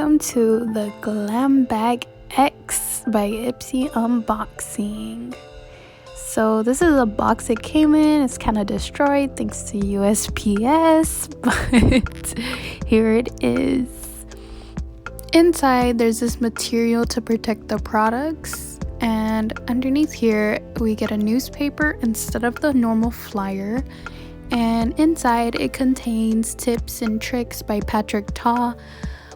Welcome to the Glam Bag X by Ipsy unboxing. So this is a box it came in. It's kind of destroyed thanks to USPS, but here it is. Inside there's this material to protect the products, and underneath here we get a newspaper instead of the normal flyer. And inside it contains tips and tricks by Patrick Ta,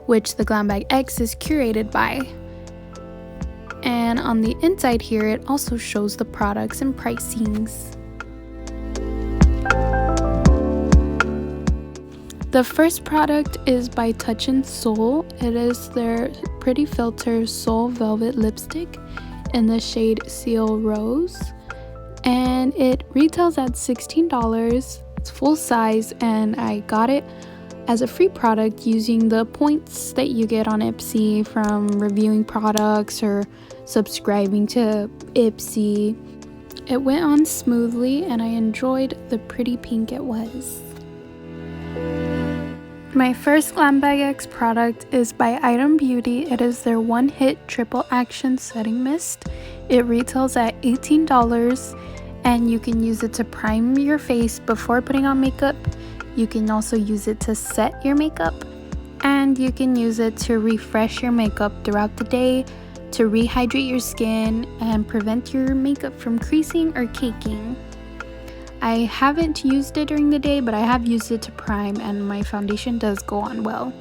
which the Glam Bag X is curated by. And on the inside here it also shows the products and pricings. The first product is by Touch in Seoul. It is their Pretty Filter Seoul Velvet Lipstick in the shade Seoul Rose. And it retails at $16. It's full size, and I got it as a free product using the points that you get on Ipsy from reviewing products or subscribing to Ipsy. It went on smoothly and I enjoyed the pretty pink it was. My first Glam Bag X product is by Huda Beauty. It is their One Hit Triple Action Setting Mist. It retails at $18, and you can use it to prime your face before putting on makeup. You can also use it to set your makeup, and you can use it to refresh your makeup throughout the day, to rehydrate your skin and prevent your makeup from creasing or caking. I haven't used it during the day, but I have used it to prime, and my foundation does go on well.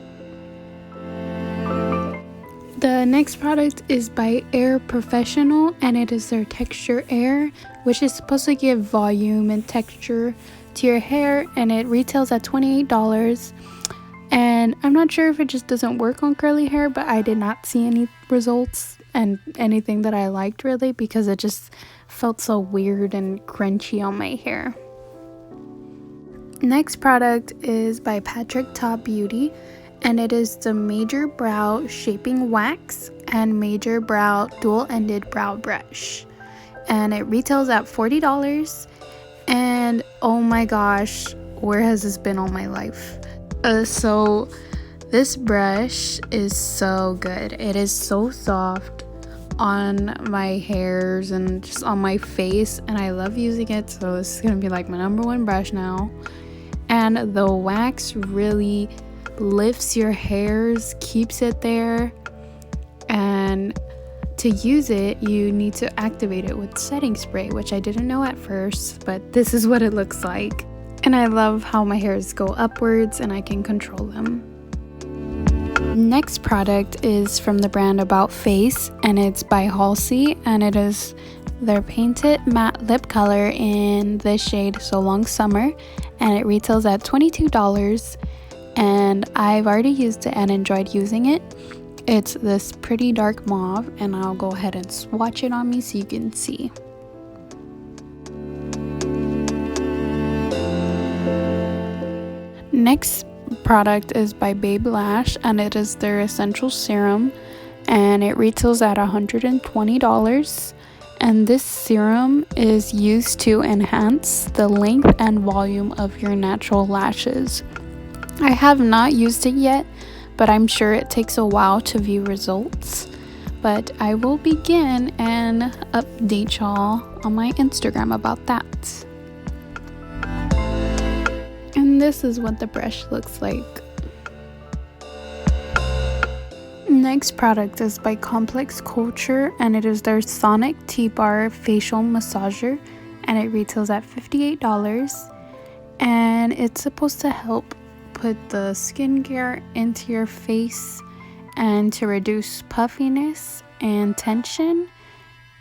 The next product is by AIIR Professional, and it is their Texture Air, which is supposed to give volume and texture to your hair, and it retails at $28. And I'm not sure if it just doesn't work on curly hair, but I did not see any results and anything that I liked really, because it just felt so weird and crunchy on my hair. Next product is by Patrick Ta Beauty, and it is the Major Brow Shaping Wax and Major Brow Duel-Ended Brow Brush, and it retails at $40. And oh my gosh, where has this been all my life? So this brush is so good. It is so soft on my hairs and just on my face, and I love using it, so this is gonna be like my number one brush now. And the wax really lifts your hairs, keeps it there, and to use it you need to activate it with setting spray, which I didn't know at first, but this is what it looks like. And I love how my hairs go upwards and I can control them. Next product is from the brand About Face, and it's by Halsey, and it is their Painted Matte Lip Color in the shade So Long Summer, and it retails at $22. And I've already used it and enjoyed using it. It's this pretty dark mauve, and I'll go ahead and swatch it on me so you can see. Next product is by Lash, and it is their Essential Serum, and it retails at $120. And this serum is used to enhance the length and volume of your natural lashes. I have not used it yet, but I'm sure it takes a while to view results. But I will begin and update y'all on my Instagram about that. And this is what the brush looks like. Next product is by Complex Culture, and it is their Sonic T-Bar Facial Massager, and it retails at $58. And it's supposed to help put the skincare into your face and to reduce puffiness and tension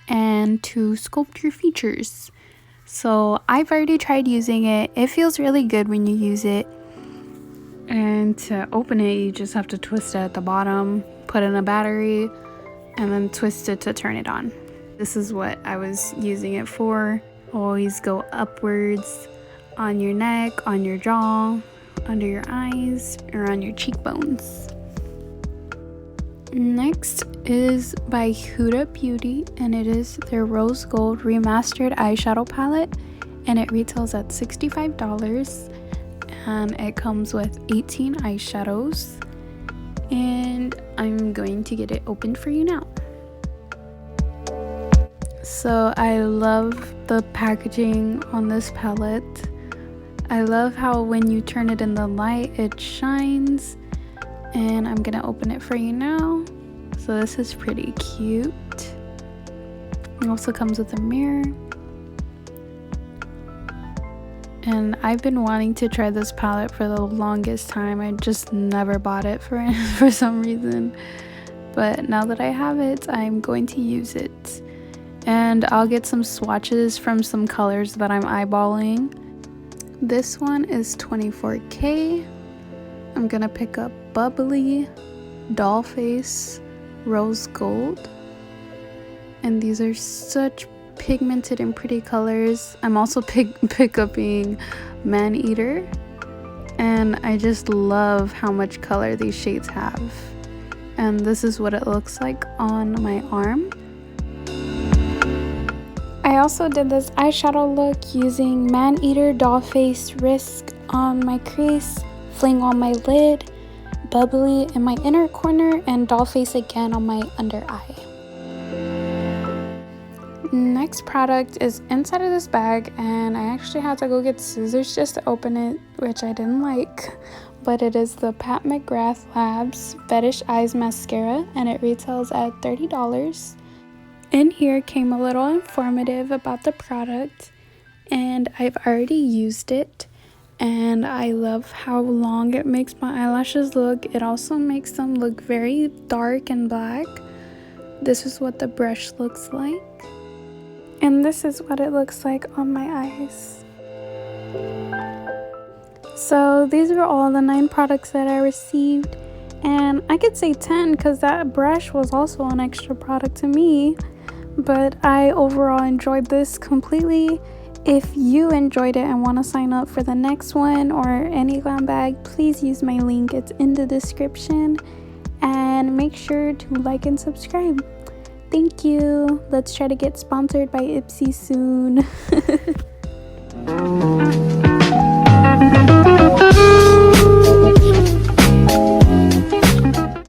and to sculpt your features. So I've already tried using it. It feels really good when you use it. And to open it, you just have to twist it at the bottom, put in a battery, and then twist it to turn it on. This is what I was using it for. Always go upwards on your neck, on your jaw, under your eyes, or on your cheekbones. Next is by Huda Beauty, and it is their Rose Gold Remastered Eyeshadow Palette, and it retails at $65. And it comes with 18 eyeshadows, and I'm going to get it opened for you now. So I love the packaging on this palette. I love how when you turn it in the light it shines, and I'm gonna open it for you now. So this is pretty cute. It also comes with a mirror. And I've been wanting to try this palette for the longest time. I just never bought it for some reason. But now that I have it, I'm going to use it. And I'll get some swatches from some colors that I'm eyeballing. This one is 24K. I'm gonna pick up Bubbly, Doll Face, Rose Gold. And these are such pigmented and pretty colors. I'm also pick-upping Man-Eater, and I just love how much color these shades have. And this is what it looks like on my arm. I also did this eyeshadow look using Man-Eater, Doll Face, Risk on my crease, Fling on my lid, Bubbly in my inner corner, and Doll Face again on my under eye. Next product is inside of this bag, and I actually had to go get scissors just to open it, which I didn't like, but it is the Mcgrath Labs FetishEyes mascara, and it retails at $30. In here came a little informative about the product, and I've already used it, and I love how long it makes my eyelashes look. It also makes them look very dark and black. This is what the brush looks like. And this is what it looks like on my eyes. So these are all the 9 products that I received. And I could say 10 because that brush was also an extra product to me. But I overall enjoyed this completely. If you enjoyed it and want to sign up for the next one or any glam bag, please use my link. It's in the description. And make sure to like and subscribe. Thank you. Let's try to get sponsored by Ipsy soon.